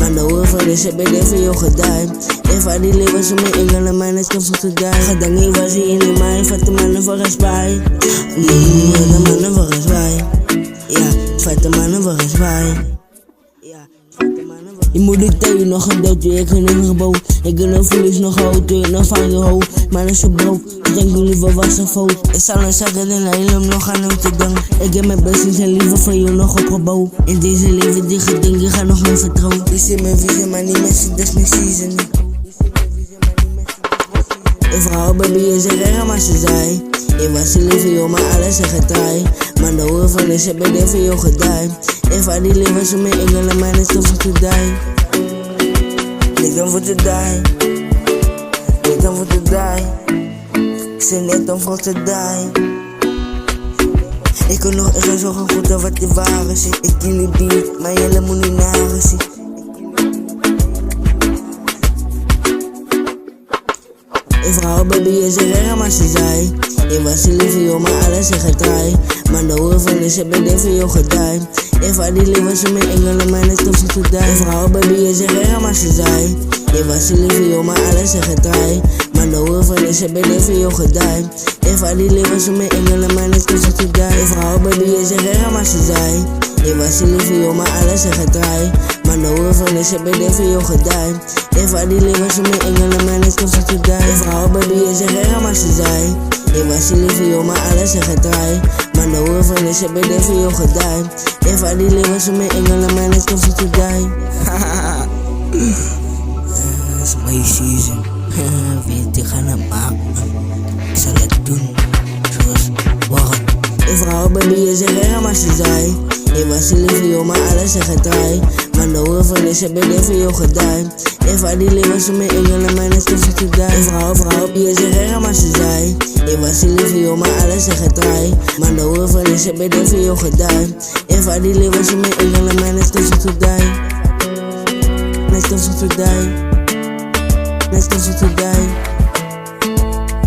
Maar de woord van de shit ben ik voor jou gedaan. Even die leven zo mee engelen, mijn is kapot te die. Gedank ik was hier in de mij, vat de mannen voor een spaai. De mannen voor een spaai. Ja, vat de mannen voor een spaai. Je moet dit tegen nog een doodje, ik ben in een gebouw. Ik ben een verlies nog oud, ik nog van je hoofd. Maar is zo brood, ik denk liever was een fout. Ik zal een zakken en helemaal nog aan hem te danken. Ik heb mijn blessings en liever van jou nog opgebouwd. In deze leven die gedenk, je gaat nog meer vertrouwen. Die zit mijn visie, maar niet met z'n, dat is mijn season. Ik vraag baby, je zegt erg maar ze zei. Ik was je lieve joh, maar alles is getraai. Maar de woord van de shit ben ik voor jou gedaan. Ik vraag die leven zo mee engelen, mijn is toch voor te die. Niks dan voor te die. Niks dan voor te die. Ik zeg net om voor te die. Ik kan nog echt zorgen goed aan wat de waren zit. Ik kill die beat, maar jullie moet niet naren zien. Ik vraag baby, je zegt erg maar ze zei. Ik was je lieve joh, maar alles is getraai. Maar de woord van de shit ben ik voor jou gedaan. Ik vraag die leven zo mee engelen, mijn is toch voor te die. Ik vraag baby, je zegt erg maar ze zei. Ik was je lieve joh, maar alles is getraai. Maar de woord van de shit ben ik voor jou gedaan. Ik vraag die leven zo mee engelen, mijn is toch voor te die. Ik vraag baby, je zegt erg maar ze zei. Ik was je lieve joh, maar alles is getraai. Maar de woord van de shit ben ik voor jou gedaan. Ik vraag die leven zo mee engelen, mijn is toch voor te die. Ik vraag baby, je zegt erg maar ze zei. Ik was je lieve joh, maar alles is getraai. Maar de woord van de shit ben ik voor jou gedaan. Ik vraag die leven zo mee engelen, mijn is toch voor te die. Dat is mijn season. Weet je, ga naar maken. Ik zal het doen. Zoals wacht. Ik vraag baby, je zegt erg maar ze zei. Ik was je lieve joh, maar alles is getraai. Maar de woord van de shit ben ik voor jou gedaan. Ik vraag die leven zo mee engelen, mijn is toch voor te die. Ik vraag je zegt erg maar ze zei. Ik was je lieve joh, maar alles is getraai. Maar de woord van de shit ben ik voor jou gedaan. Ik vraag die leven zo mee engelen, mijn is toch voor te die. Mijn is toch voor te die. Mijn is toch voor te die.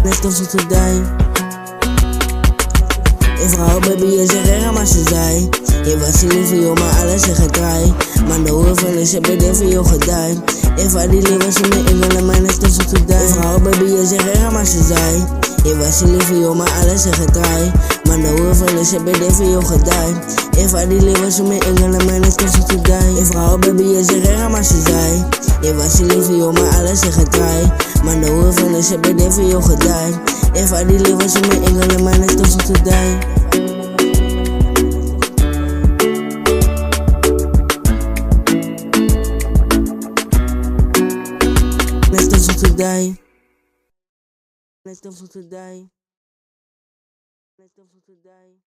Mijn is toch voor te die. Ik vraag baby, je zegt erg maar ze zei. Ik was je lieve joh, maar alles is getraai. Maar de woord van de shit ben ik voor jou gedaan. Ik vraag die leven zo mee engelen, mijn is toch voor te die. Ik vraag baby, je zegt erg maar ze zei. Ik was je lieve joh, maar alles is getraai. Maar de woord van de shit ben ik voor jou gedaan. Ik vraag die leven zo mee engelen, mijn is toch voor te die. Ik vraag baby, je zegt erg maar ze zei. Ik was je lieve joh, maar alles is getraai. Maar de woord van de shit ben ik voor jou gedaan. Ik vraag die leven zo mee engelen, mijn is toch voor te die. Let's do for today. Let's do for today. Let's do for today.